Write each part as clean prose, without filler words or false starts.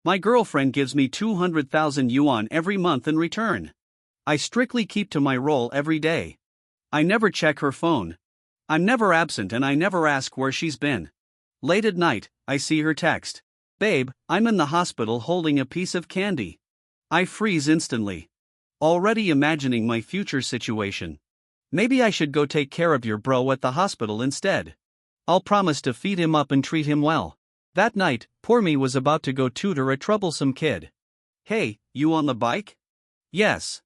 My girlfriend gives me 200,000 yuan every month in return. I strictly keep to my role every day. I never check her phone. I'm never absent and I never ask where she's been. Late at night, I see her text. Babe, I'm in the hospital holding a piece of candy. I freeze instantly. Already imagining my future situation. Maybe I should go take care of your bro at the hospital instead. I'll promise to feed him up and treat him well. That night, poor me was about to go tutor a troublesome kid. Hey, you on the bike? Yes.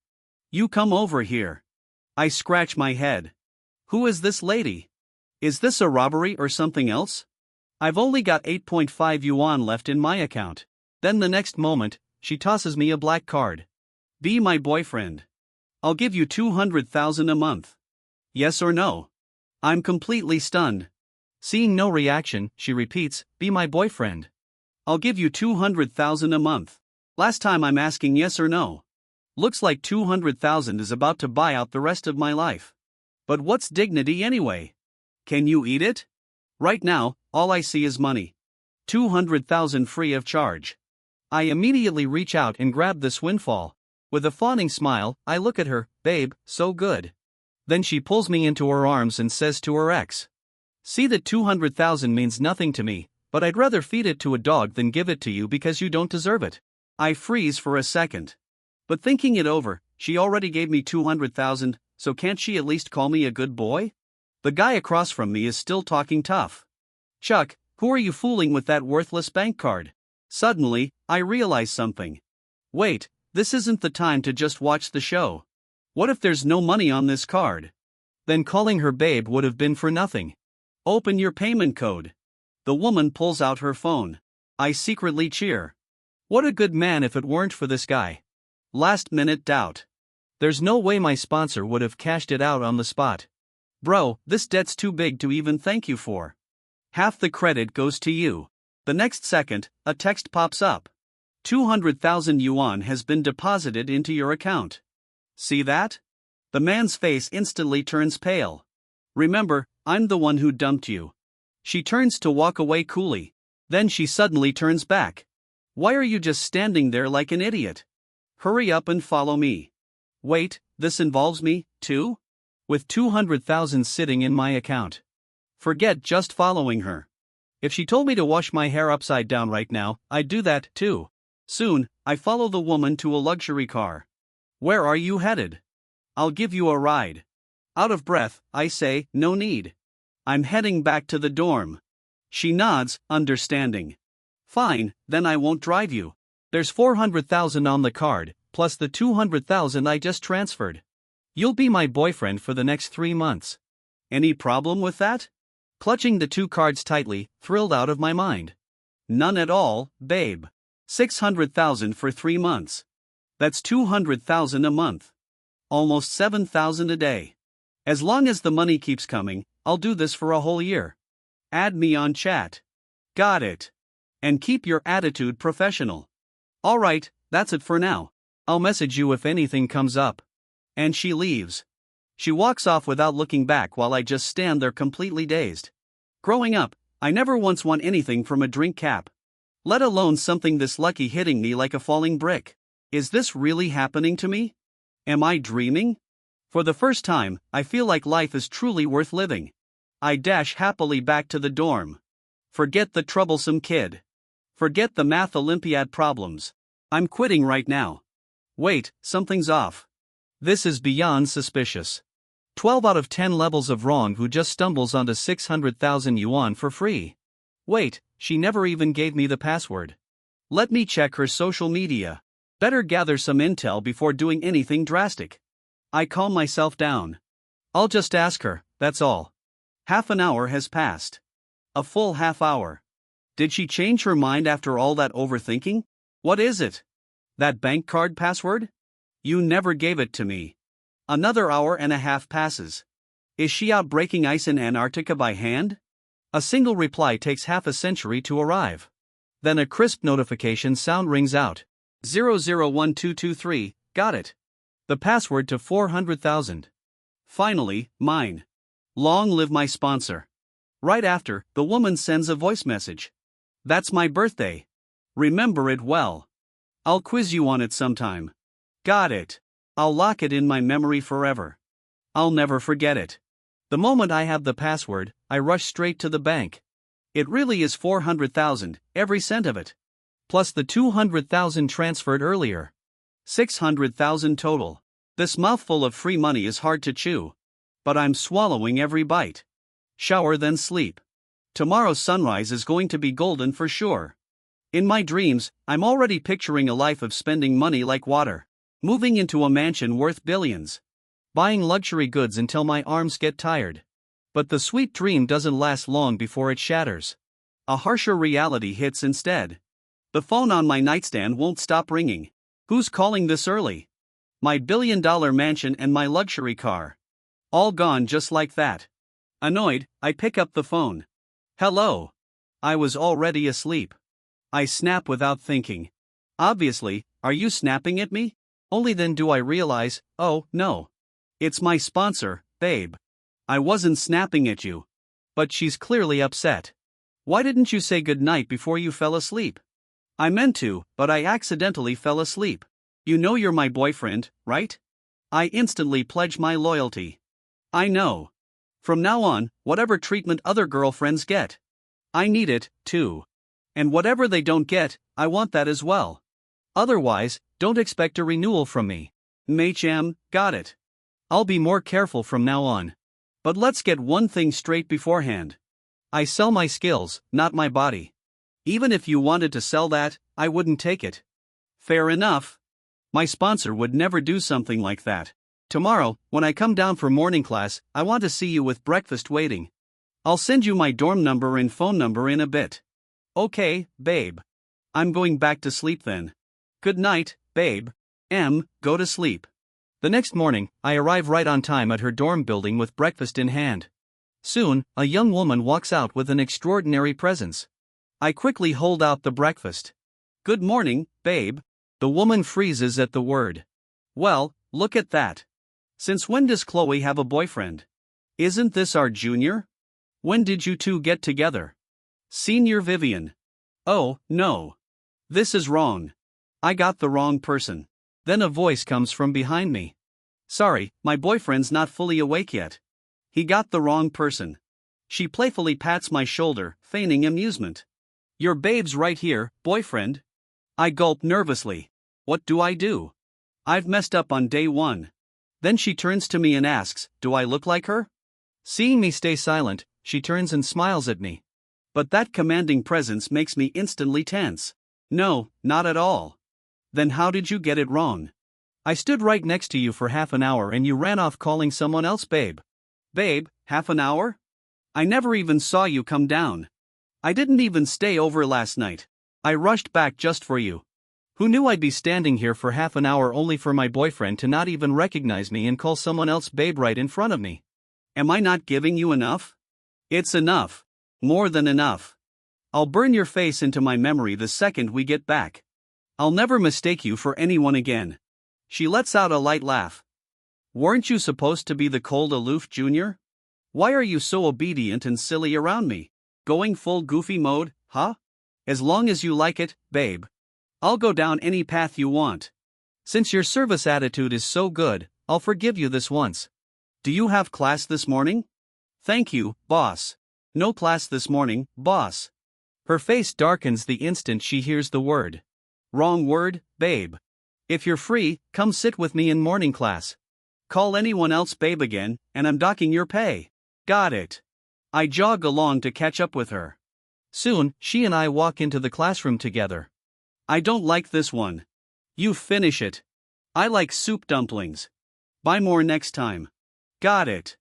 You come over here. I scratch my head. Who is this lady? Is this a robbery or something else? I've only got 8.5 yuan left in my account. Then the next moment, she tosses me a black card. Be my boyfriend. I'll give you 200,000 a month. Yes or no? I'm completely stunned. Seeing no reaction, she repeats, be my boyfriend. I'll give you 200,000 a month. Last time I'm asking yes or no. Looks like 200,000 is about to buy out the rest of my life. But what's dignity anyway? Can you eat it? Right now, all I see is money. 200,000 free of charge. I immediately reach out and grab this windfall. With a fawning smile, I look at her, babe, so good. Then she pulls me into her arms and says to her ex. See that 200,000 means nothing to me, but I'd rather feed it to a dog than give it to you because you don't deserve it. I freeze for a second. But thinking it over, she already gave me 200,000, so can't she at least call me a good boy? The guy across from me is still talking tough. Chuck, who are you fooling with that worthless bank card? Suddenly, I realize something. Wait, this isn't the time to just watch the show. What if there's no money on this card? Then calling her babe would have been for nothing. Open your payment code. The woman pulls out her phone. I secretly cheer. What a good man if it weren't for this guy. Last minute doubt. There's no way my sponsor would have cashed it out on the spot. Bro, this debt's too big to even thank you for. Half the credit goes to you. The next second, a text pops up. 200,000 yuan has been deposited into your account. See that? The man's face instantly turns pale. Remember, I'm the one who dumped you. She turns to walk away coolly. Then she suddenly turns back. Why are you just standing there like an idiot? Hurry up and follow me. Wait, this involves me, too? With 200,000 sitting in my account. Forget just following her. If she told me to wash my hair upside down right now, I'd do that, too. Soon, I follow the woman to a luxury car. Where are you headed? I'll give you a ride. Out of breath, I say, no need. I'm heading back to the dorm. She nods, understanding. Fine, then I won't drive you. There's 400,000 on the card, plus the 200,000 I just transferred. You'll be my boyfriend for the next 3 months. Any problem with that? Clutching the 2 cards tightly, thrilled out of my mind. None at all, babe. 600,000 for 3 months. That's 200,000 a month. Almost 7,000 a day. As long as the money keeps coming, I'll do this for a whole year. Add me on chat. Got it. And keep your attitude professional. Alright, that's it for now. I'll message you if anything comes up. And she leaves. She walks off without looking back while I just stand there completely dazed. Growing up, I never once won anything from a drink cap. Let alone something this lucky hitting me like a falling brick. Is this really happening to me? Am I dreaming? For the first time, I feel like life is truly worth living. I dash happily back to the dorm. Forget the troublesome kid. Forget the math Olympiad problems. I'm quitting right now. Wait, something's off. This is beyond suspicious. 12 out of 10 levels of wrong who just stumbles onto 600,000 yuan for free. Wait, she never even gave me the password. Let me check her social media. Better gather some intel before doing anything drastic. I calm myself down. I'll just ask her, that's all. Half an hour has passed. A full half hour. Did she change her mind after all that overthinking? What is it? That bank card password? You never gave it to me. Another hour and a half passes. Is she out breaking ice in Antarctica by hand? A single reply takes half a century to arrive. Then a crisp notification sound rings out. 001223, got it. The password to 400,000. Finally, mine. Long live my sponsor. Right after, the woman sends a voice message. That's my birthday. Remember it well. I'll quiz you on it sometime. Got it. I'll lock it in my memory forever. I'll never forget it. The moment I have the password, I rush straight to the bank. It really is 400,000, every cent of it. Plus the 200,000 transferred earlier. 600,000 total. This mouthful of free money is hard to chew. But I'm swallowing every bite. Shower then sleep. Tomorrow's sunrise is going to be golden for sure. In my dreams, I'm already picturing a life of spending money like water. Moving into a mansion worth billions. Buying luxury goods until my arms get tired. But the sweet dream doesn't last long before it shatters. A harsher reality hits instead. The phone on my nightstand won't stop ringing. Who's calling this early? My billion-dollar mansion and my luxury car. All gone just like that. Annoyed, I pick up the phone. Hello. I was already asleep. I snap without thinking. Obviously, are you snapping at me? Only then do I realize, oh, no. It's my sponsor, babe. I wasn't snapping at you. But she's clearly upset. Why didn't you say goodnight before you fell asleep? I meant to, but I accidentally fell asleep. You know you're my boyfriend, right? I instantly pledge my loyalty. I know. From now on, whatever treatment other girlfriends get, I need it, too. And whatever they don't get, I want that as well. Otherwise, don't expect a renewal from me. MHM, got it. I'll be more careful from now on. But let's get one thing straight beforehand. I sell my skills, not my body. Even if you wanted to sell that, I wouldn't take it. Fair enough. My sponsor would never do something like that. Tomorrow, when I come down for morning class, I want to see you with breakfast waiting. I'll send you my dorm number and phone number in a bit. Okay, babe. I'm going back to sleep then. Good night, babe. Go to sleep. The next morning, I arrive right on time at her dorm building with breakfast in hand. Soon, a young woman walks out with an extraordinary presence. I quickly hold out the breakfast. Good morning, babe. The woman freezes at the word. Well, look at that. Since when does Chloe have a boyfriend? Isn't this our junior? When did you two get together? Senior Vivian. Oh, no. This is wrong. I got the wrong person. Then a voice comes from behind me. Sorry, my boyfriend's not fully awake yet. He got the wrong person. She playfully pats my shoulder, feigning amusement. Your babe's right here, boyfriend. I gulp nervously. What do I do? I've messed up on day one. Then she turns to me and asks, do I look like her? Seeing me stay silent, she turns and smiles at me. But that commanding presence makes me instantly tense. No, not at all. Then how did you get it wrong? I stood right next to you for half an hour and you ran off calling someone else babe. Babe, half an hour? I never even saw you come down. I didn't even stay over last night. I rushed back just for you. Who knew I'd be standing here for half an hour only for my boyfriend to not even recognize me and call someone else babe right in front of me? Am I not giving you enough? It's enough. More than enough. I'll burn your face into my memory the second we get back. I'll never mistake you for anyone again. She lets out a light laugh. Weren't you supposed to be the cold aloof junior? Why are you so obedient and silly around me? Going full goofy mode, huh? As long as you like it, babe. I'll go down any path you want. Since your service attitude is so good, I'll forgive you this once. Do you have class this morning? Thank you, boss. No class this morning, boss. Her face darkens the instant she hears the word. Wrong word, babe. If you're free, come sit with me in morning class. Call anyone else babe again, and I'm docking your pay. Got it. I jog along to catch up with her. Soon, she and I walk into the classroom together. I don't like this one. You finish it. I like soup dumplings. Buy more next time. Got it.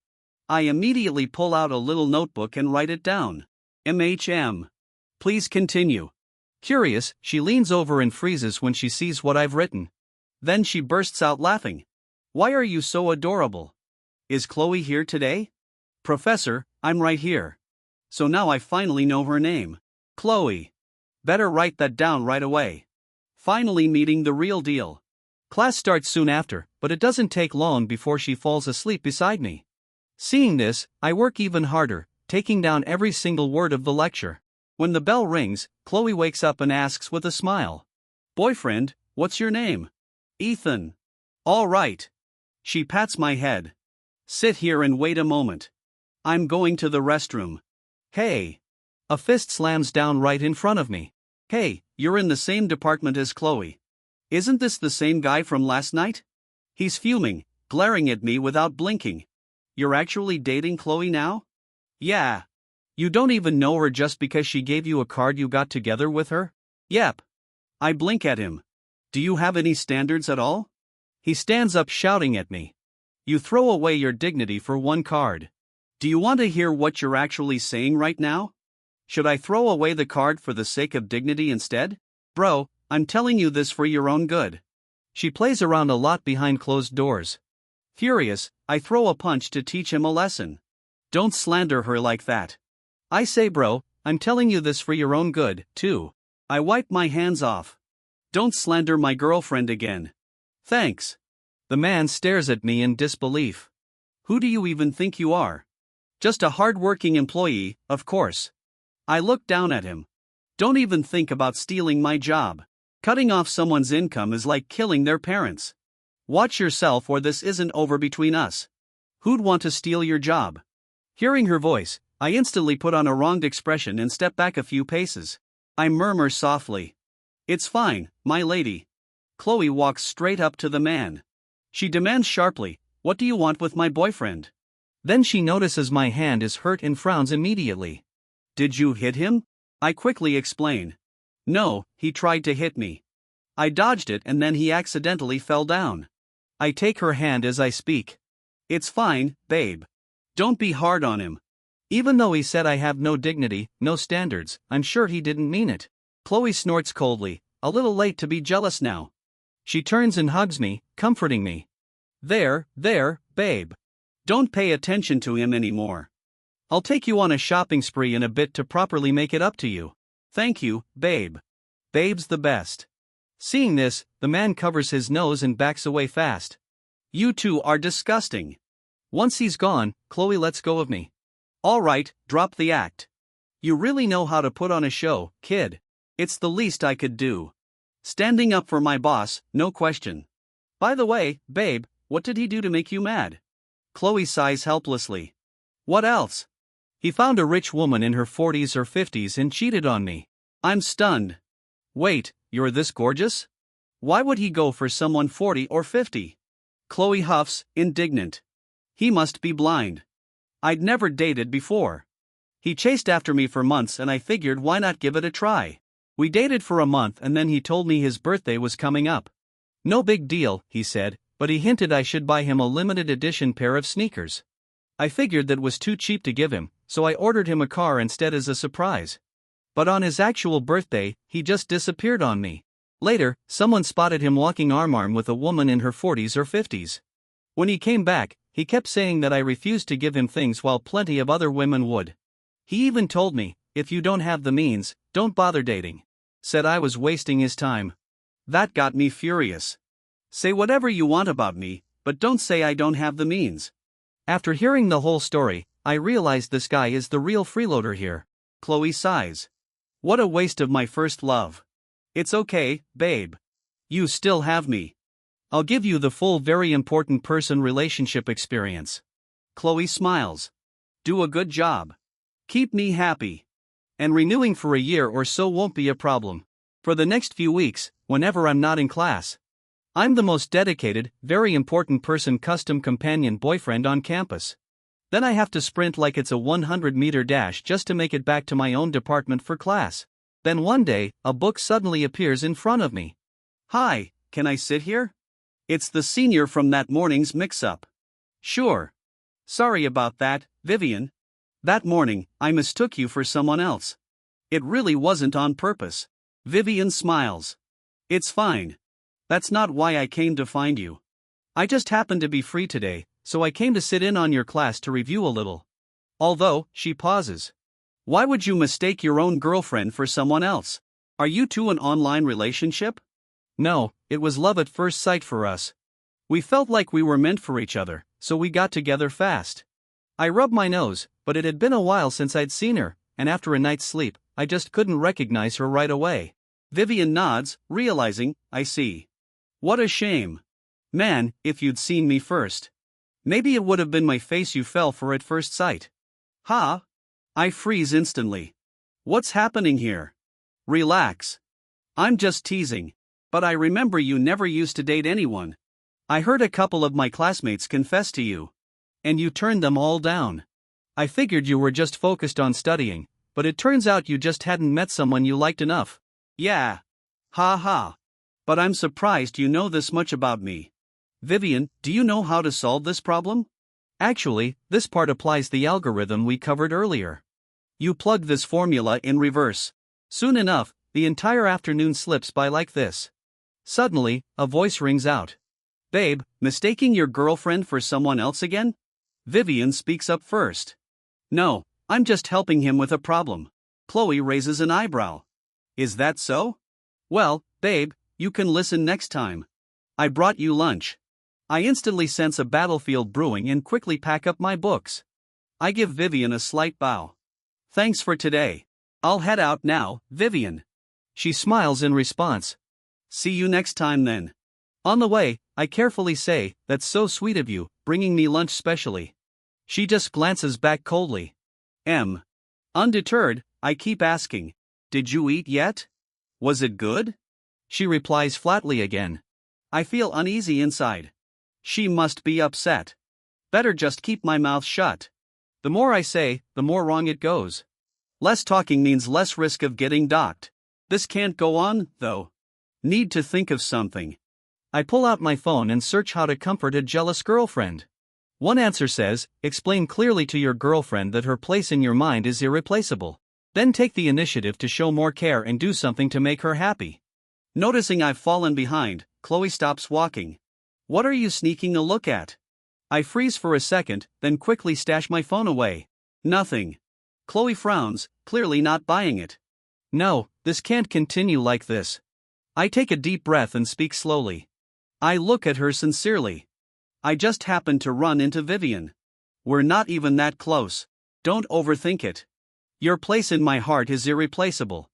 I immediately pull out a little notebook and write it down. MHM. Please continue. Curious, she leans over and freezes when she sees what I've written. Then she bursts out laughing. Why are you so adorable? Is Chloe here today? Professor, I'm right here. So now I finally know her name. Chloe. Better write that down right away. Finally meeting the real deal. Class starts soon after, but it doesn't take long before she falls asleep beside me. Seeing this, I work even harder, taking down every single word of the lecture. When the bell rings, Chloe wakes up and asks with a smile. Boyfriend, what's your name? Ethan. All right. She pats my head. Sit here and wait a moment. I'm going to the restroom. Hey. A fist slams down right in front of me. Hey, you're in the same department as Chloe. Isn't this the same guy from last night? He's fuming, glaring at me without blinking. You're actually dating Chloe now? Yeah. You don't even know her just because she gave you a card you got together with her? Yep. I blink at him. Do you have any standards at all? He stands up shouting at me. You throw away your dignity for one card. Do you want to hear what you're actually saying right now? Should I throw away the card for the sake of dignity instead? Bro, I'm telling you this for your own good. She plays around a lot behind closed doors. Furious, I throw a punch to teach him a lesson. Don't slander her like that. I say, bro, I'm telling you this for your own good, too. I wipe my hands off. Don't slander my girlfriend again. Thanks. The man stares at me in disbelief. Who do you even think you are? Just a hard-working employee, of course. I look down at him. Don't even think about stealing my job. Cutting off someone's income is like killing their parents. Watch yourself or this isn't over between us. Who'd want to steal your job? Hearing her voice, I instantly put on a wronged expression and step back a few paces. I murmur softly. It's fine, my lady. Chloe walks straight up to the man. She demands sharply, what do you want with my boyfriend? Then she notices my hand is hurt and frowns immediately. Did you hit him? I quickly explain. No, he tried to hit me. I dodged it and then he accidentally fell down. I take her hand as I speak. It's fine, babe. Don't be hard on him. Even though he said I have no dignity, no standards, I'm sure he didn't mean it. Chloe snorts coldly, a little late to be jealous now. She turns and hugs me, comforting me. There, babe. Don't pay attention to him anymore. I'll take you on a shopping spree in a bit to properly make it up to you. Thank you, babe. Babe's the best. Seeing this, the man covers his nose and backs away fast. You two are disgusting. Once he's gone, Chloe lets go of me. All right, drop the act. You really know how to put on a show, kid. It's the least I could do. Standing up for my boss, no question. By the way, babe, what did he do to make you mad? Chloe sighs helplessly. What else? He found a rich woman in her 40s or 50s and cheated on me. I'm stunned. Wait, you're this gorgeous? Why would he go for someone 40 or 50? Chloe huffs, indignant. He must be blind. I'd never dated before. He chased after me for months and I figured why not give it a try. We dated for a month and then he told me his birthday was coming up. No big deal, he said, but he hinted I should buy him a limited edition pair of sneakers. I figured that was too cheap to give him, so I ordered him a car instead as a surprise. But on his actual birthday, he just disappeared on me. Later, someone spotted him walking arm-in-arm with a woman in her 40s or 50s. When he came back, he kept saying that I refused to give him things while plenty of other women would. He even told me, if you don't have the means, don't bother dating. Said I was wasting his time. That got me furious. Say whatever you want about me, but don't say I don't have the means. After hearing the whole story, I realized this guy is the real freeloader here. Chloe sighs. What a waste of my first love. It's okay, babe. You still have me. I'll give you the full very important person relationship experience. Chloe smiles. Do a good job. Keep me happy. And renewing for a year or so won't be a problem. For the next few weeks, whenever I'm not in class. I'm the most dedicated, very important person custom companion boyfriend on campus. Then I have to sprint like it's a 100-meter dash just to make it back to my own department for class. Then one day, a book suddenly appears in front of me. Hi, can I sit here? It's the senior from that morning's mix-up. Sure. Sorry about that, Vivian. That morning, I mistook you for someone else. It really wasn't on purpose. Vivian smiles. It's fine. That's not why I came to find you. I just happened to be free today, so I came to sit in on your class to review a little. Although, she pauses. Why would you mistake your own girlfriend for someone else? Are you two an online relationship? No, it was love at first sight for us. We felt like we were meant for each other, so we got together fast. I rubbed my nose, but it had been a while since I'd seen her, and after a night's sleep, I just couldn't recognize her right away. Vivian nods, realizing, I see. What a shame. Man, if you'd seen me first. Maybe it would have been my face you fell for at first sight. Ha! I freeze instantly. What's happening here? Relax. I'm just teasing. But I remember you never used to date anyone. I heard a couple of my classmates confess to you. And you turned them all down. I figured you were just focused on studying, but it turns out you just hadn't met someone you liked enough. Yeah. Ha ha. But I'm surprised you know this much about me. Vivian, do you know how to solve this problem? Actually, this part applies the algorithm we covered earlier. You plug this formula in reverse. Soon enough, the entire afternoon slips by like this. Suddenly, a voice rings out. Babe, mistaking your girlfriend for someone else again? Vivian speaks up first. No, I'm just helping him with a problem. Chloe raises an eyebrow. Is that so? Well, babe, you can listen next time. I brought you lunch. I instantly sense a battlefield brewing and quickly pack up my books. I give Vivian a slight bow. Thanks for today. I'll head out now, Vivian. She smiles in response. See you next time then. On the way, I carefully say, that's so sweet of you, bringing me lunch specially. She just glances back coldly. Undeterred, I keep asking, did you eat yet? Was it good? She replies flatly again. I feel uneasy inside. She must be upset. Better just keep my mouth shut. The more I say, the more wrong it goes. Less talking means less risk of getting docked. This can't go on, though. Need to think of something. I pull out my phone and search how to comfort a jealous girlfriend. One answer says, explain clearly to your girlfriend that her place in your mind is irreplaceable. Then take the initiative to show more care and do something to make her happy. Noticing I've fallen behind, Chloe stops walking. What are you sneaking a look at? I freeze for a second, then quickly stash my phone away. Nothing. Chloe frowns, clearly not buying it. No, this can't continue like this. I take a deep breath and speak slowly. I look at her sincerely. I just happened to run into Vivian. We're not even that close. Don't overthink it. Your place in my heart is irreplaceable.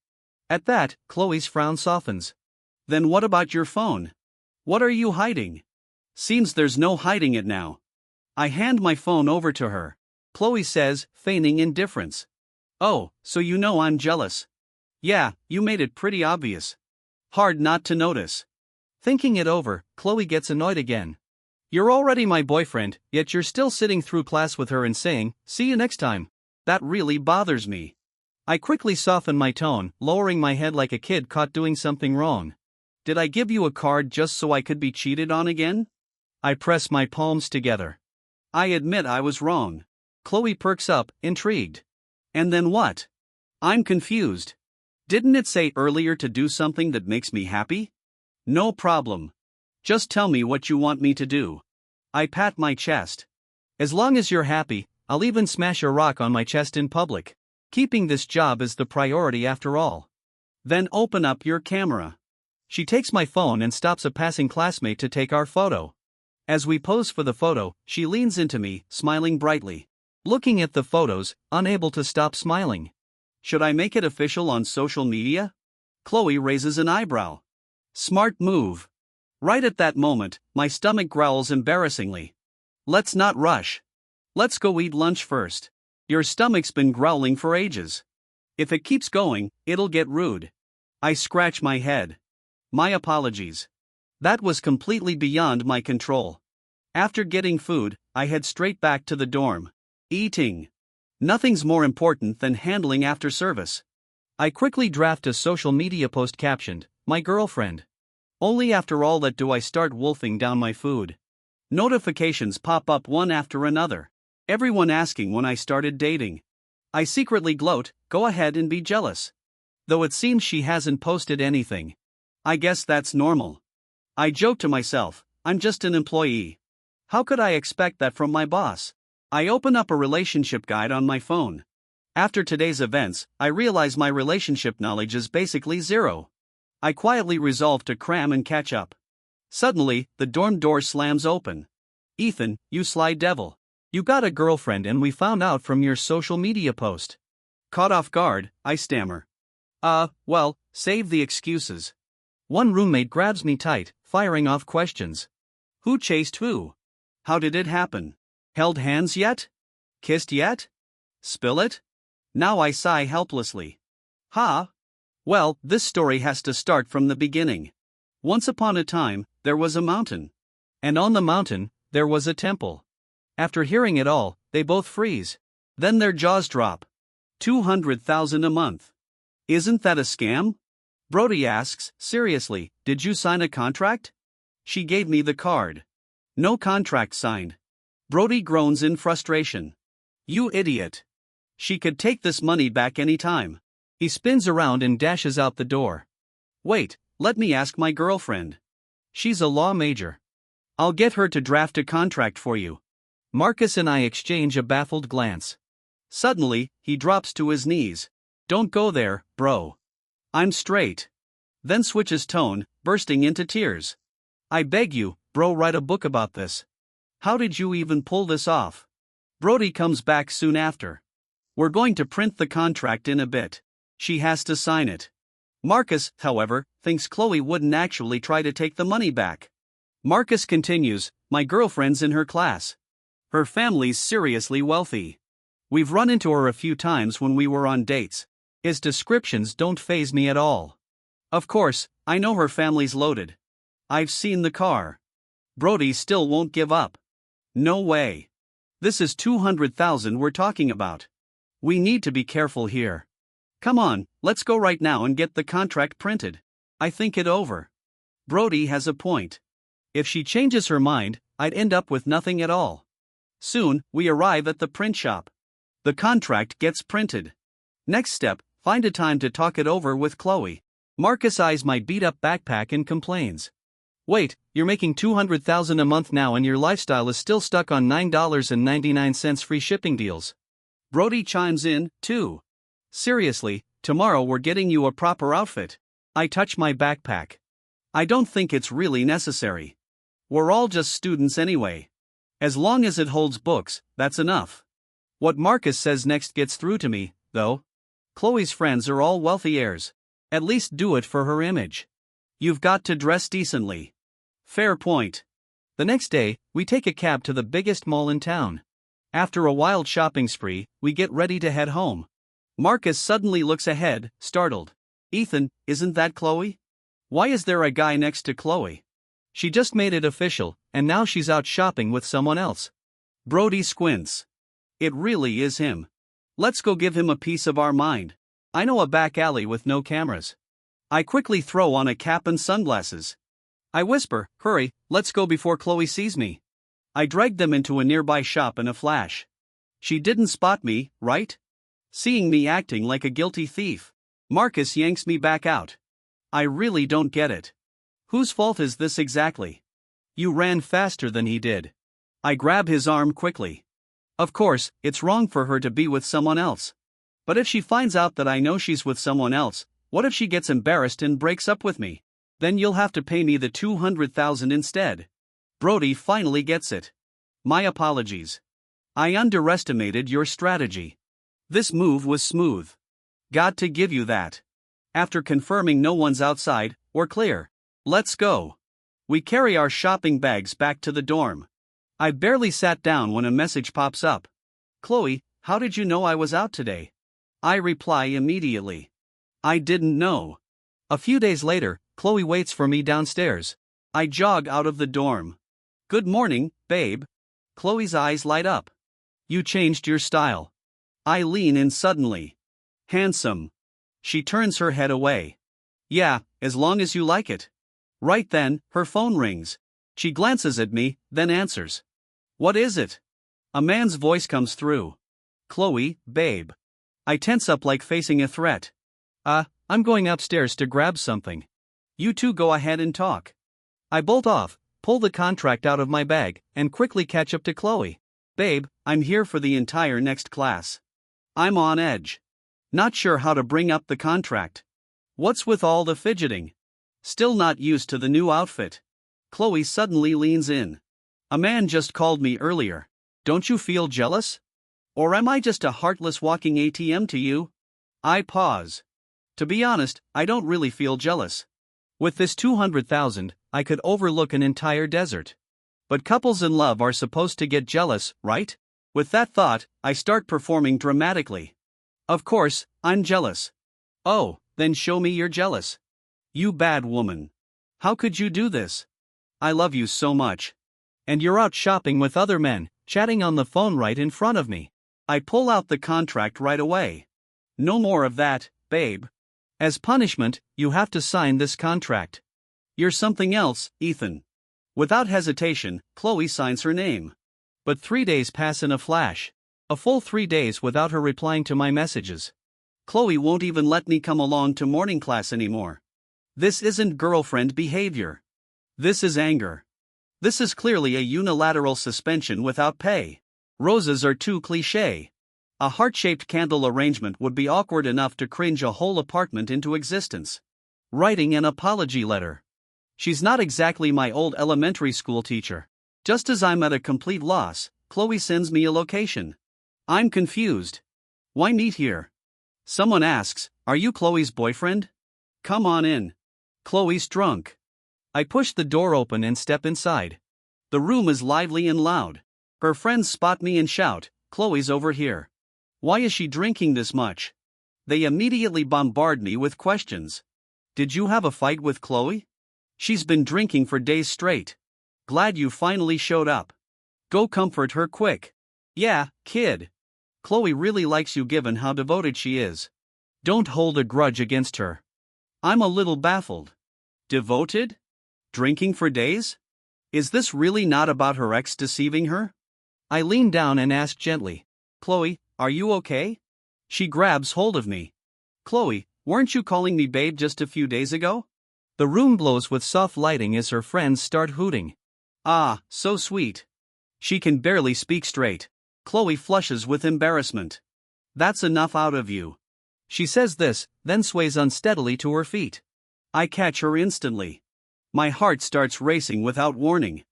At that, Chloe's frown softens. Then what about your phone? What are you hiding? Seems there's no hiding it now. I hand my phone over to her. Chloe says, feigning indifference. Oh, so you know I'm jealous. Yeah, you made it pretty obvious. Hard not to notice. Thinking it over, Chloe gets annoyed again. You're already my boyfriend, yet you're still sitting through class with her and saying, see you next time. That really bothers me. I quickly soften my tone, lowering my head like a kid caught doing something wrong. Did I give you a card just so I could be cheated on again? I press my palms together. I admit I was wrong. Chloe perks up, intrigued. And then what? I'm confused. Didn't it say earlier to do something that makes me happy? No problem. Just tell me what you want me to do. I pat my chest. As long as you're happy, I'll even smash a rock on my chest in public. Keeping this job is the priority after all. Then open up your camera. She takes my phone and stops a passing classmate to take our photo. As we pose for the photo, she leans into me, smiling brightly. Looking at the photos, unable to stop smiling. Should I make it official on social media? Chloe raises an eyebrow. Smart move. Right at that moment, my stomach growls embarrassingly. Let's not rush. Let's go eat lunch first. Your stomach's been growling for ages. If it keeps going, it'll get rude. I scratch my head. My apologies. That was completely beyond my control. After getting food, I head straight back to the dorm. Eating. Nothing's more important than handling after service. I quickly draft a social media post captioned, my girlfriend. Only after all that do I start wolfing down my food. Notifications pop up one after another. Everyone asking when I started dating. I secretly gloat, go ahead and be jealous. Though it seems she hasn't posted anything. I guess that's normal. I joke to myself, I'm just an employee. How could I expect that from my boss? I open up a relationship guide on my phone. After today's events, I realize my relationship knowledge is basically zero. I quietly resolve to cram and catch up. Suddenly, the dorm door slams open. Ethan, you sly devil. You got a girlfriend and we found out from your social media post. Caught off guard, I stammer. Well, save the excuses. One roommate grabs me tight, firing off questions. Who chased who? How did it happen? Held hands yet? Kissed yet? Spill it? Now I sigh helplessly. Well, this story has to start from the beginning. Once upon a time, there was a mountain. And on the mountain, there was a temple. After hearing it all, they both freeze. Then their jaws drop. 200,000 a month. Isn't that a scam? Brody asks, seriously, did you sign a contract? She gave me the card. No contract signed. Brody groans in frustration. You idiot. She could take this money back any time. He spins around and dashes out the door. Wait, let me ask my girlfriend. She's a law major. I'll get her to draft a contract for you. Marcus and I exchange a baffled glance. Suddenly, he drops to his knees. Don't go there, bro. I'm straight. Then switches tone, bursting into tears. I beg you, bro, write a book about this. How did you even pull this off? Brody comes back soon after. We're going to print the contract in a bit. She has to sign it. Marcus, however, thinks Chloe wouldn't actually try to take the money back. Marcus continues, my girlfriend's in her class. Her family's seriously wealthy. We've run into her a few times when we were on dates. His descriptions don't faze me at all. Of course, I know her family's loaded. I've seen the car. Brody still won't give up. No way. This is 200,000 we're talking about. We need to be careful here. Come on, let's go right now and get the contract printed. I think it over. Brody has a point. If she changes her mind, I'd end up with nothing at all. Soon, we arrive at the print shop. The contract gets printed. Next step, find a time to talk it over with Chloe. Marcus eyes my beat-up backpack and complains. Wait, you're making 200,000 a month now and your lifestyle is still stuck on $9.99 free shipping deals. Brody chimes in, too. Seriously, tomorrow we're getting you a proper outfit. I touch my backpack. I don't think it's really necessary. We're all just students anyway. As long as it holds books, that's enough. What Marcus says next gets through to me, though. Chloe's friends are all wealthy heirs. At least do it for her image. You've got to dress decently. Fair point. The next day, we take a cab to the biggest mall in town. After a wild shopping spree, we get ready to head home. Marcus suddenly looks ahead, startled. Ethan, isn't that Chloe? Why is there a guy next to Chloe? She just made it official, and now she's out shopping with someone else. Brody squints. It really is him. Let's go give him a piece of our mind. I know a back alley with no cameras. I quickly throw on a cap and sunglasses. I whisper, hurry, let's go before Chloe sees me. I dragged them into a nearby shop in a flash. She didn't spot me, right? Seeing me acting like a guilty thief. Marcus yanks me back out. I really don't get it. Whose fault is this exactly? You ran faster than he did. I grab his arm quickly. Of course, it's wrong for her to be with someone else. But if she finds out that I know she's with someone else, what if she gets embarrassed and breaks up with me? Then you'll have to pay me the 200,000 instead. Brody finally gets it. My apologies. I underestimated your strategy. This move was smooth. Got to give you that. After confirming no one's outside, we're clear. Let's go. We carry our shopping bags back to the dorm. I barely sat down when a message pops up. Chloe, how did you know I was out today? I reply immediately. I didn't know. A few days later, Chloe waits for me downstairs. I jog out of the dorm. Good morning, babe. Chloe's eyes light up. You changed your style. I lean in suddenly. Handsome. She turns her head away. Yeah, as long as you like it. Right then, her phone rings. She glances at me, then answers. What is it? A man's voice comes through. Chloe, babe. I tense up like facing a threat. I'm going upstairs to grab something. You two go ahead and talk. I bolt off, pull the contract out of my bag, and quickly catch up to Chloe. Babe, I'm here for the entire next class. I'm on edge. Not sure how to bring up the contract. What's with all the fidgeting? Still not used to the new outfit. Chloe suddenly leans in. A man just called me earlier. Don't you feel jealous? Or am I just a heartless walking ATM to you? I pause. To be honest, I don't really feel jealous. With this 200,000, I could overlook an entire desert. But couples in love are supposed to get jealous, right? With that thought, I start performing dramatically. Of course, I'm jealous. Oh, then show me you're jealous. You bad woman. How could you do this? I love you so much. And you're out shopping with other men, chatting on the phone right in front of me. I pull out the contract right away. No more of that, babe. As punishment, you have to sign this contract. You're something else, Ethan. Without hesitation, Chloe signs her name. But 3 days pass in a flash. A full 3 days without her replying to my messages. Chloe won't even let me come along to morning class anymore. This isn't girlfriend behavior. This is anger. This is clearly a unilateral suspension without pay. Roses are too cliché. A heart-shaped candle arrangement would be awkward enough to cringe a whole apartment into existence. Writing an apology letter. She's not exactly my old elementary school teacher. Just as I'm at a complete loss, Chloe sends me a location. I'm confused. Why meet here? Someone asks, "Are you Chloe's boyfriend?" Come on in. Chloe's drunk. I push the door open and step inside. The room is lively and loud. Her friends spot me and shout, "Chloe's over here. Why is she drinking this much?" They immediately bombard me with questions. Did you have a fight with Chloe? She's been drinking for days straight. Glad you finally showed up. Go comfort her quick. Yeah, kid. Chloe really likes you given how devoted she is. Don't hold a grudge against her. I'm a little baffled. Devoted? Drinking for days? Is this really not about her ex deceiving her? I lean down and ask gently, "Chloe, are you okay?" She grabs hold of me. "Chloe, weren't you calling me babe just a few days ago?" The room glows with soft lighting as her friends start hooting. Ah, so sweet. She can barely speak straight. Chloe flushes with embarrassment. That's enough out of you. She says this, then sways unsteadily to her feet. I catch her instantly. My heart starts racing without warning.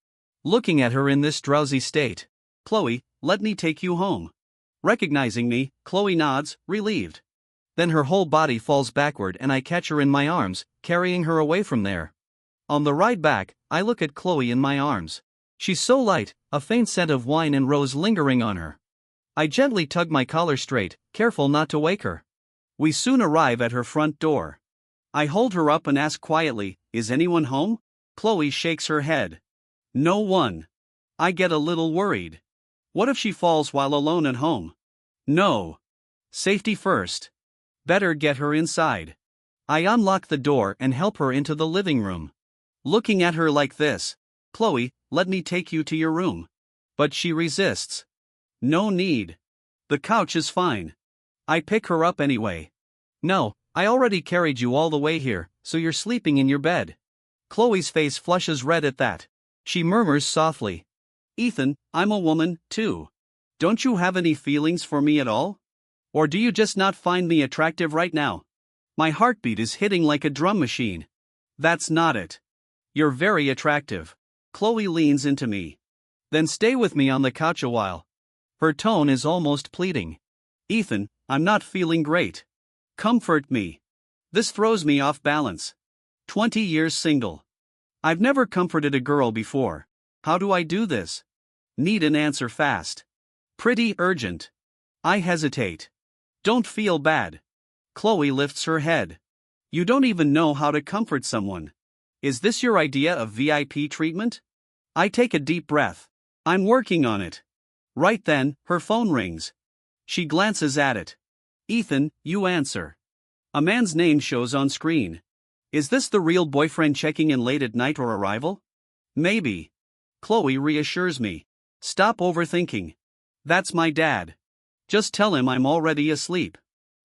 Looking at her in this drowsy state. "Chloe, let me take you home." Recognizing me, Chloe nods, relieved. Then her whole body falls backward and I catch her in my arms, carrying her away from there. On the ride back, I look at Chloe in my arms. She's so light, a faint scent of wine and rose lingering on her. I gently tug my collar straight, careful not to wake her. We soon arrive at her front door. I hold her up and ask quietly, "Is anyone home?" Chloe shakes her head. No one. I get a little worried. What if she falls while alone at home? No. Safety first. Better get her inside. I unlock the door and help her into the living room. Looking at her like this, "Chloe, let me take you to your room." But she resists. No need. The couch is fine. I pick her up anyway. No, I already carried you all the way here, so you're sleeping in your bed. Chloe's face flushes red at that. She murmurs softly, "Ethan, I'm a woman, too. Don't you have any feelings for me at all? Or do you just not find me attractive right now?" My heartbeat is hitting like a drum machine. That's not it. You're very attractive. Chloe leans into me. Then stay with me on the couch a while. Her tone is almost pleading. "Ethan, I'm not feeling great. Comfort me." This throws me off balance. 20 years single. I've never comforted a girl before. How do I do this? Need an answer fast. Pretty urgent. I hesitate. Don't feel bad. Chloe lifts her head. You don't even know how to comfort someone. Is this your idea of VIP treatment? I take a deep breath. I'm working on it. Right then, her phone rings. She glances at it. "Ethan, you answer." A man's name shows on screen. Is this the real boyfriend checking in late at night or arrival? Maybe. Chloe reassures me. Stop overthinking. That's my dad. Just tell him I'm already asleep.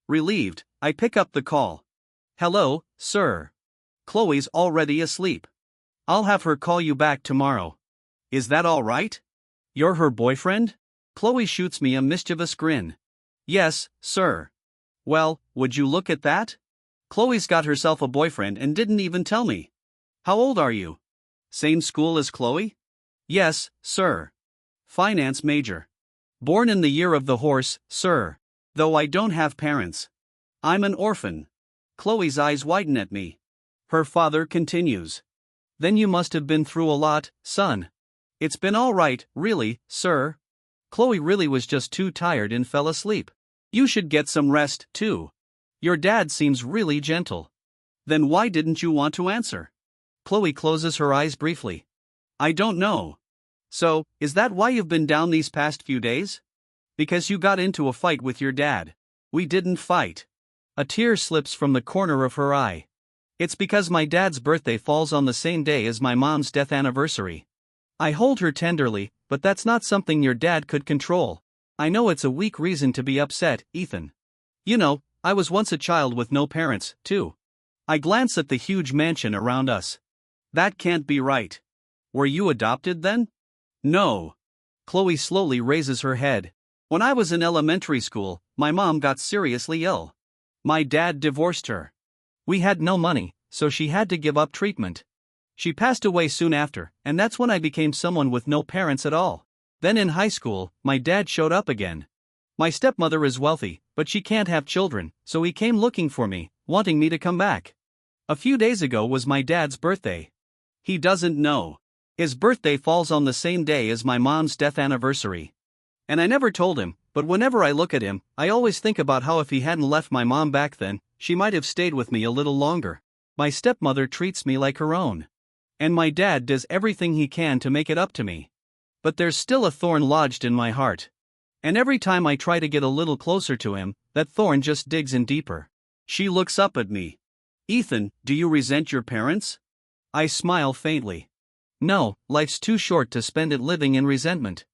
Relieved, I pick up the call. "Hello, sir. Chloe's already asleep. I'll have her call you back tomorrow. Is that all right? You're her boyfriend?" Chloe shoots me a mischievous grin. "Yes, sir." Well, would you look at that? Chloe's got herself a boyfriend and didn't even tell me. How old are you? Same school as Chloe? Yes, sir. Finance major. Born in the year of the horse, sir. Though I don't have parents. I'm an orphan. Chloe's eyes widen at me. Her father continues. Then you must have been through a lot, son. It's been all right, really, sir. Chloe really was just too tired and fell asleep. You should get some rest, too. Your dad seems really gentle. Then why didn't you want to answer? Chloe closes her eyes briefly. I don't know. So, is that why you've been down these past few days? Because you got into a fight with your dad. We didn't fight. A tear slips from the corner of her eye. It's because my dad's birthday falls on the same day as my mom's death anniversary. I hold her tenderly, but that's not something your dad could control. I know it's a weak reason to be upset, Ethan. You know, I was once a child with no parents, too. I glance at the huge mansion around us. That can't be right. Were you adopted then? No. Chloe slowly raises her head. When I was in elementary school, my mom got seriously ill. My dad divorced her. We had no money, so she had to give up treatment. She passed away soon after, and that's when I became someone with no parents at all. Then in high school, my dad showed up again. My stepmother is wealthy, but she can't have children, so he came looking for me, wanting me to come back. A few days ago was my dad's birthday. He doesn't know. His birthday falls on the same day as my mom's death anniversary. And I never told him, but whenever I look at him, I always think about how if he hadn't left my mom back then, she might have stayed with me a little longer. My stepmother treats me like her own. And my dad does everything he can to make it up to me. But there's still a thorn lodged in my heart. And every time I try to get a little closer to him, that thorn just digs in deeper. She looks up at me. Ethan, do you resent your parents? I smile faintly. No, life's too short to spend it living in resentment.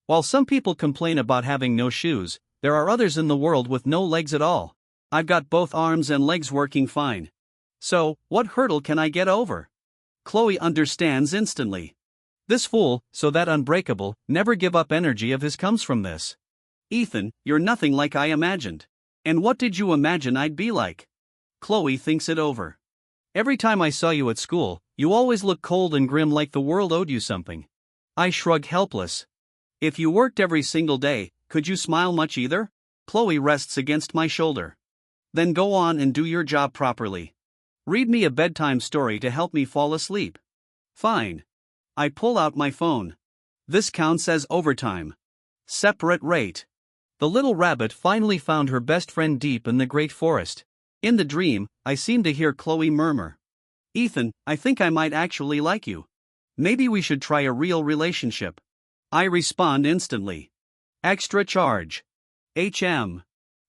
While some people complain about having no shoes, there are others in the world with no legs at all. I've got both arms and legs working fine. So, what hurdle can I get over? Chloe understands instantly. This fool, so that unbreakable, never give up energy of his comes from this. Ethan, you're nothing like I imagined. And what did you imagine I'd be like? Chloe thinks it over. Every time I saw you at school, you always looked cold and grim like the world owed you something. I shrug helpless. If you worked every single day, could you smile much either? Chloe rests against my shoulder. Then go on and do your job properly. Read me a bedtime story to help me fall asleep. Fine. I pull out my phone. This counts as overtime. Separate rate. The little rabbit finally found her best friend deep in the great forest. In the dream, I seem to hear Chloe murmur. Ethan, I think I might actually like you. Maybe we should try a real relationship. I respond instantly. Extra charge.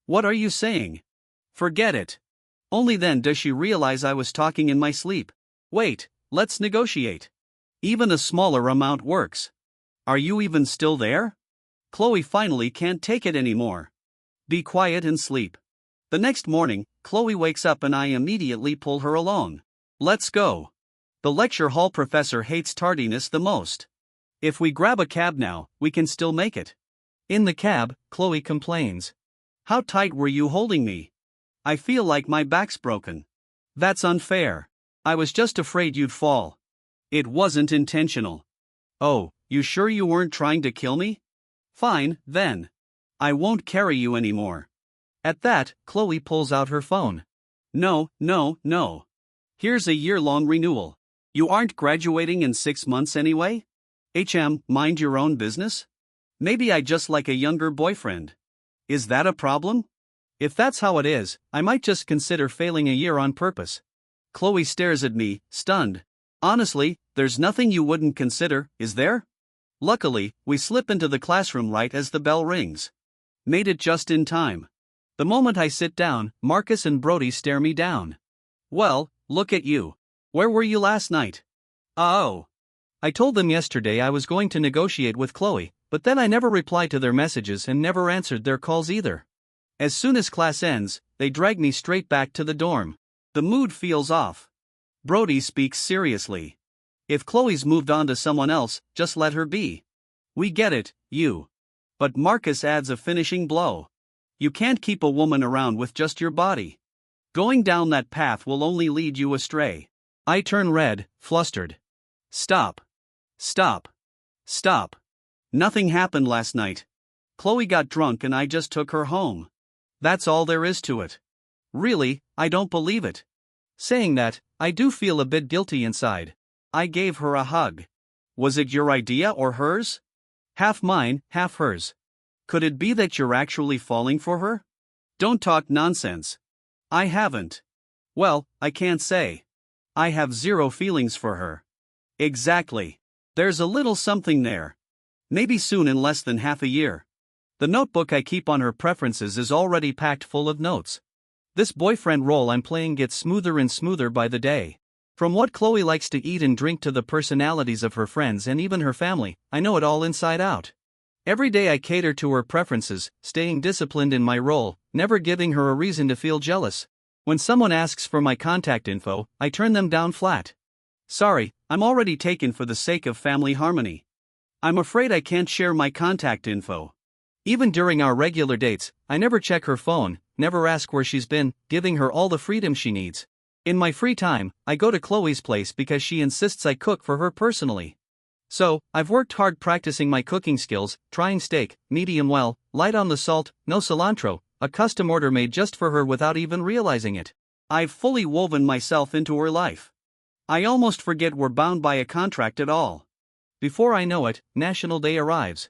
What are you saying? Forget it. Only then does she realize I was talking in my sleep. Wait, let's negotiate. Even a smaller amount works. Are you even still there? Chloe finally can't take it anymore. Be quiet and sleep. The next morning, Chloe wakes up and I immediately pull her along. Let's go. The lecture hall professor hates tardiness the most. If we grab a cab now, we can still make it. In the cab, Chloe complains. How tight were you holding me? I feel like my back's broken. That's unfair. I was just afraid you'd fall. It wasn't intentional. Oh, you sure you weren't trying to kill me? Fine, then. I won't carry you anymore. At that, Chloe pulls out her phone. No. Here's a year-long renewal. You aren't graduating in 6 months anyway? Mind your own business? Maybe I just like a younger boyfriend. Is that a problem? If that's how it is, I might just consider failing a year on purpose. Chloe stares at me, stunned. Honestly, there's nothing you wouldn't consider, is there? Luckily, we slip into the classroom right as the bell rings. Made it just in time. The moment I sit down, Marcus and Brody stare me down. Well, look at you. Where were you last night? Oh. I told them yesterday I was going to negotiate with Chloe, but then I never replied to their messages and never answered their calls either. As soon as class ends, they drag me straight back to the dorm. The mood feels off. Brody speaks seriously. If Chloe's moved on to someone else, just let her be. We get it, you. But Marcus adds a finishing blow. You can't keep a woman around with just your body. Going down that path will only lead you astray. I turn red, flustered. Stop. Nothing happened last night. Chloe got drunk and I just took her home. That's all there is to it. Really, I don't believe it. Saying that, I do feel a bit guilty inside. I gave her a hug. Was it your idea or hers? Half mine, half hers. Could it be that you're actually falling for her? Don't talk nonsense. I haven't. Well, I can't say. I have zero feelings for her. Exactly. There's a little something there. Maybe soon, in less than half a year. The notebook I keep on her preferences is already packed full of notes. This boyfriend role I'm playing gets smoother and smoother by the day. From what Chloe likes to eat and drink to the personalities of her friends and even her family, I know it all inside out. Every day I cater to her preferences, staying disciplined in my role, never giving her a reason to feel jealous. When someone asks for my contact info, I turn them down flat. Sorry, I'm already taken for the sake of family harmony. I'm afraid I can't share my contact info. Even during our regular dates, I never check her phone, never ask where she's been, giving her all the freedom she needs. In my free time, I go to Chloe's place because she insists I cook for her personally. So, I've worked hard practicing my cooking skills, trying steak, medium well, light on the salt, no cilantro, a custom order made just for her without even realizing it. I've fully woven myself into her life. I almost forget we're bound by a contract at all. Before I know it, National Day arrives.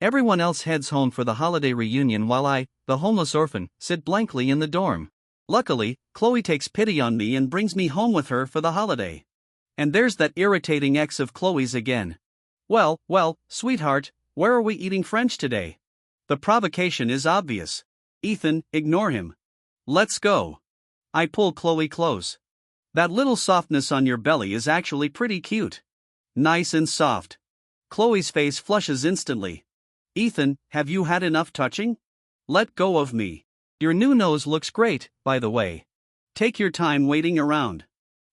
Everyone else heads home for the holiday reunion while I, the homeless orphan, sit blankly in the dorm. Luckily, Chloe takes pity on me and brings me home with her for the holiday. And there's that irritating ex of Chloe's again. Well, sweetheart, where are we eating French today? The provocation is obvious. Ethan, ignore him. Let's go. I pull Chloe close. That little softness on your belly is actually pretty cute. Nice and soft. Chloe's face flushes instantly. Ethan, have you had enough touching? Let go of me. Your new nose looks great, by the way. Take your time waiting around.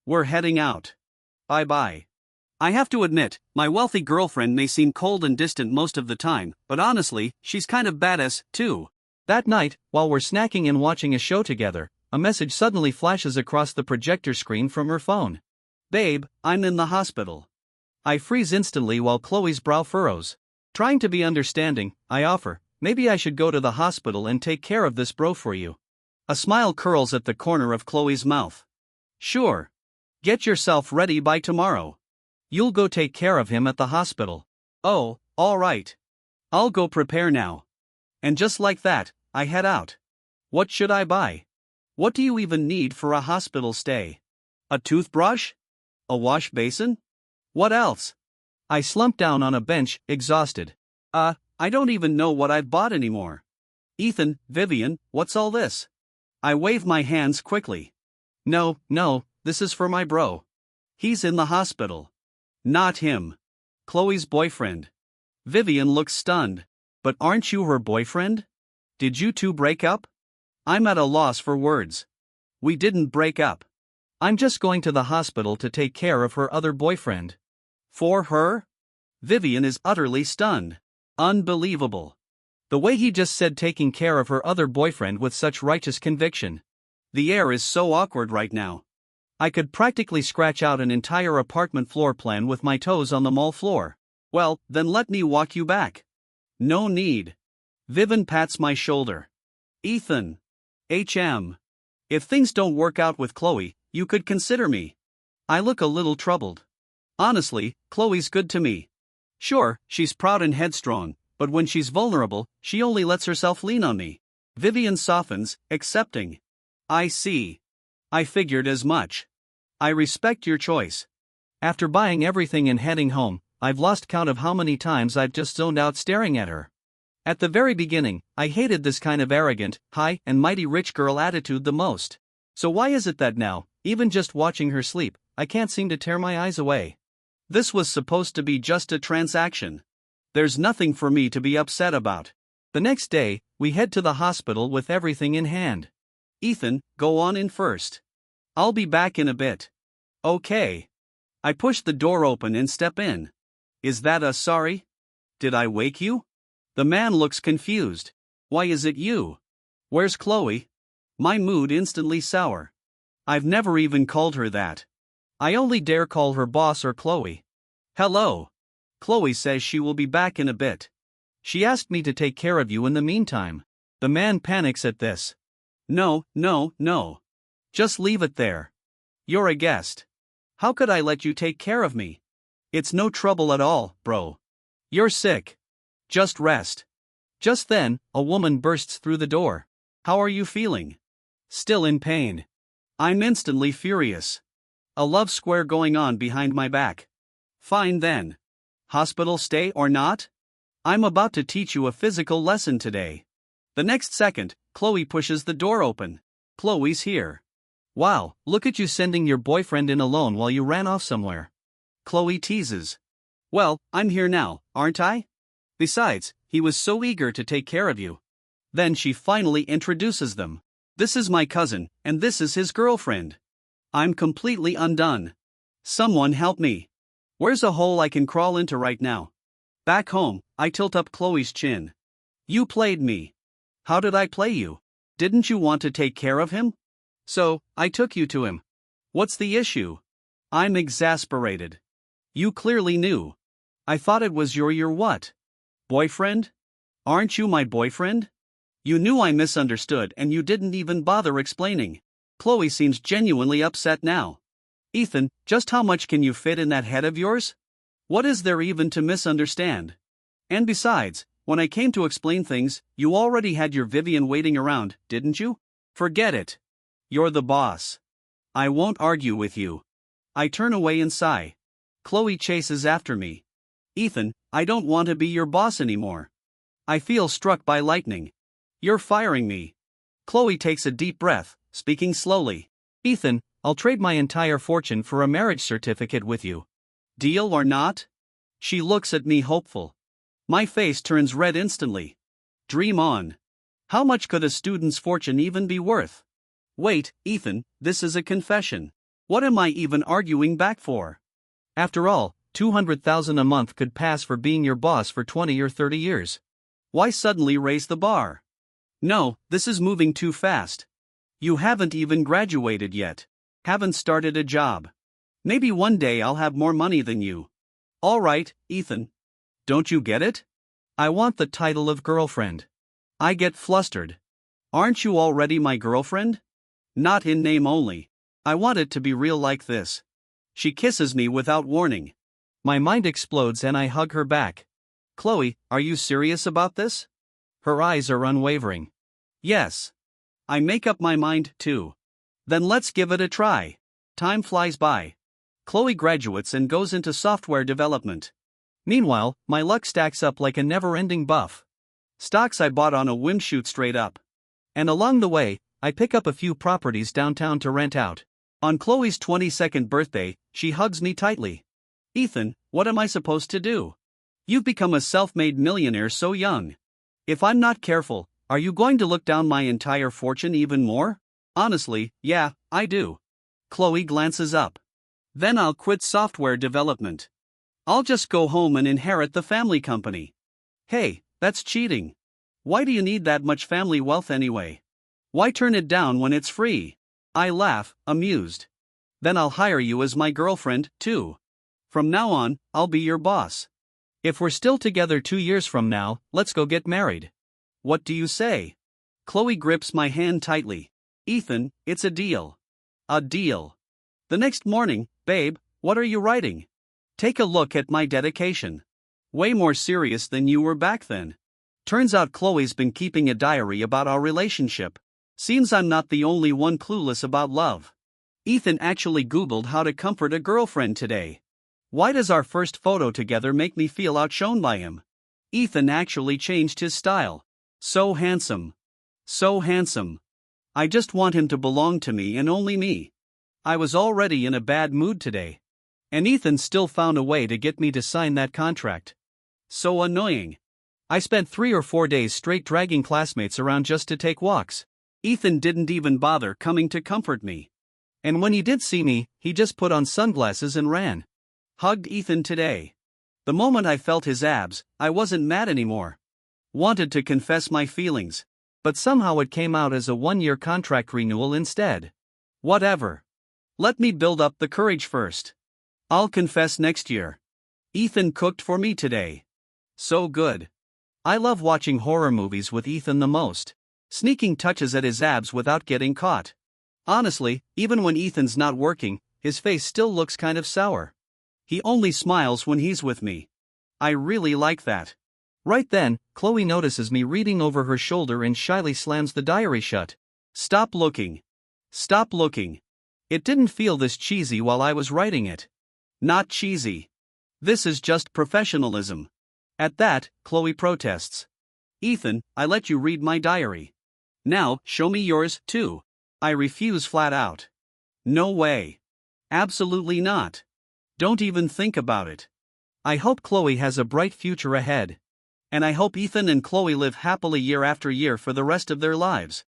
We're heading out. Bye-bye. I have to admit, my wealthy girlfriend may seem cold and distant most of the time, but honestly, she's kind of badass, too. That night, while we're snacking and watching a show together, a message suddenly flashes across the projector screen from her phone. Babe, I'm in the hospital. I freeze instantly while Chloe's brow furrows. Trying to be understanding, I offer, maybe I should go to the hospital and take care of this bro for you. A smile curls at the corner of Chloe's mouth. Sure. Get yourself ready by tomorrow. You'll go take care of him at the hospital. Oh, all right. I'll go prepare now. And just like that, I head out. What should I buy? What do you even need for a hospital stay? A toothbrush? A wash basin? What else? I slump down on a bench, exhausted. I don't even know what I've bought anymore. Ethan, Vivian, what's all this? I wave my hands quickly. No, this is for my bro. He's in the hospital. Not him. Chloe's boyfriend. Vivian looks stunned. But aren't you her boyfriend? Did you two break up? I'm at a loss for words. We didn't break up. I'm just going to the hospital to take care of her other boyfriend. For her? Vivian is utterly stunned. Unbelievable. The way he just said taking care of her other boyfriend with such righteous conviction. The air is so awkward right now. I could practically scratch out an entire apartment floor plan with my toes on the mall floor. Well, then let me walk you back. No need. Vivian pats my shoulder. Ethan. If things don't work out with Chloe, you could consider me. I look a little troubled. Honestly, Chloe's good to me. Sure, she's proud and headstrong, but when she's vulnerable, she only lets herself lean on me. Vivian softens, accepting. I see. I figured as much. I respect your choice. After buying everything and heading home, I've lost count of how many times I've just zoned out staring at her. At the very beginning, I hated this kind of arrogant, high and mighty rich girl attitude the most. So why is it that now, even just watching her sleep, I can't seem to tear my eyes away? This was supposed to be just a transaction. There's nothing for me to be upset about. The next day, we head to the hospital with everything in hand. Ethan, go on in first. I'll be back in a bit. Okay. I push the door open and step in. Is that a sorry? Did I wake you? The man looks confused. Why is it you? Where's Chloe? My mood instantly sour. I've never even called her that. I only dare call her boss or Chloe. Hello. Chloe says she will be back in a bit. She asked me to take care of you in the meantime. The man panics at this. No, no, no. Just leave it there. You're a guest. How could I let you take care of me? It's no trouble at all, bro. You're sick. Just rest. Just then, a woman bursts through the door. How are you feeling? Still in pain. I'm instantly furious. A love square going on behind my back. Fine then. Hospital stay or not? I'm about to teach you a physical lesson today. The next second, Chloe pushes the door open. Chloe's here. Wow, look at you sending your boyfriend in alone while you ran off somewhere. Chloe teases. Well, I'm here now, aren't I? Besides, he was so eager to take care of you. Then she finally introduces them. This is my cousin, and this is his girlfriend. I'm completely undone. Someone help me. Where's a hole I can crawl into right now? Back home, I tilt up Chloe's chin. You played me. How did I play you? Didn't you want to take care of him? So, I took you to him. What's the issue? I'm exasperated. You clearly knew. I thought it was your what? Boyfriend? Aren't you my boyfriend? You knew I misunderstood and you didn't even bother explaining. Chloe seems genuinely upset now. Ethan, just how much can you fit in that head of yours? What is there even to misunderstand? And besides, when I came to explain things, you already had your Vivian waiting around, didn't you? Forget it. You're the boss. I won't argue with you. I turn away and sigh. Chloe chases after me. Ethan, I don't want to be your boss anymore. I feel struck by lightning. You're firing me. Chloe takes a deep breath, speaking slowly. Ethan, I'll trade my entire fortune for a marriage certificate with you. Deal or not? She looks at me hopeful. My face turns red instantly. Dream on. How much could a student's fortune even be worth? Wait, Ethan, this is a confession. What am I even arguing back for? After all, $200,000 a month could pass for being your boss for 20 or 30 years. Why suddenly raise the bar? No, this is moving too fast. You haven't even graduated yet. Haven't started a job. Maybe one day I'll have more money than you. All right, Ethan. Don't you get it? I want the title of girlfriend. I get flustered. Aren't you already my girlfriend? Not in name only. I want it to be real like this. She kisses me without warning. My mind explodes and I hug her back. Chloe, are you serious about this? Her eyes are unwavering. Yes. I make up my mind, too. Then let's give it a try. Time flies by. Chloe graduates and goes into software development. Meanwhile, my luck stacks up like a never-ending buff. Stocks I bought on a whim shoot straight up. And along the way, I pick up a few properties downtown to rent out. On Chloe's 22nd birthday, she hugs me tightly. Ethan, what am I supposed to do? You've become a self-made millionaire so young. If I'm not careful, are you going to look down my entire fortune even more? Honestly, yeah, I do. Chloe glances up. Then I'll quit software development. I'll just go home and inherit the family company. Hey, that's cheating. Why do you need that much family wealth anyway? Why turn it down when it's free? I laugh, amused. Then I'll hire you as my girlfriend, too. From now on, I'll be your boss. If we're still together 2 years from now, let's go get married. What do you say? Chloe grips my hand tightly. Ethan, it's a deal. A deal. The next morning, babe, what are you writing? Take a look at my dedication. Way more serious than you were back then. Turns out Chloe's been keeping a diary about our relationship. Seems I'm not the only one clueless about love. Ethan actually Googled how to comfort a girlfriend today. Why does our first photo together make me feel outshone by him? Ethan actually changed his style. So handsome. So handsome. I just want him to belong to me and only me. I was already in a bad mood today. And Ethan still found a way to get me to sign that contract. So annoying. I spent 3 or 4 days straight dragging classmates around just to take walks. Ethan didn't even bother coming to comfort me. And when he did see me, he just put on sunglasses and ran. Hugged Ethan today. The moment I felt his abs, I wasn't mad anymore. Wanted to confess my feelings. But somehow it came out as a 1-year contract renewal instead. Whatever. Let me build up the courage first. I'll confess next year. Ethan cooked for me today. So good. I love watching horror movies with Ethan the most. Sneaking touches at his abs without getting caught. Honestly, even when Ethan's not working, his face still looks kind of sour. He only smiles when he's with me. I really like that. Right then, Chloe notices me reading over her shoulder and shyly slams the diary shut. Stop looking. Stop looking. It didn't feel this cheesy while I was writing it. Not cheesy. This is just professionalism. At that, Chloe protests. Ethan, I let you read my diary. Now, show me yours, too. I refuse flat out. No way. Absolutely not. Don't even think about it. I hope Chloe has a bright future ahead. And I hope Ethan and Chloe live happily year after year for the rest of their lives.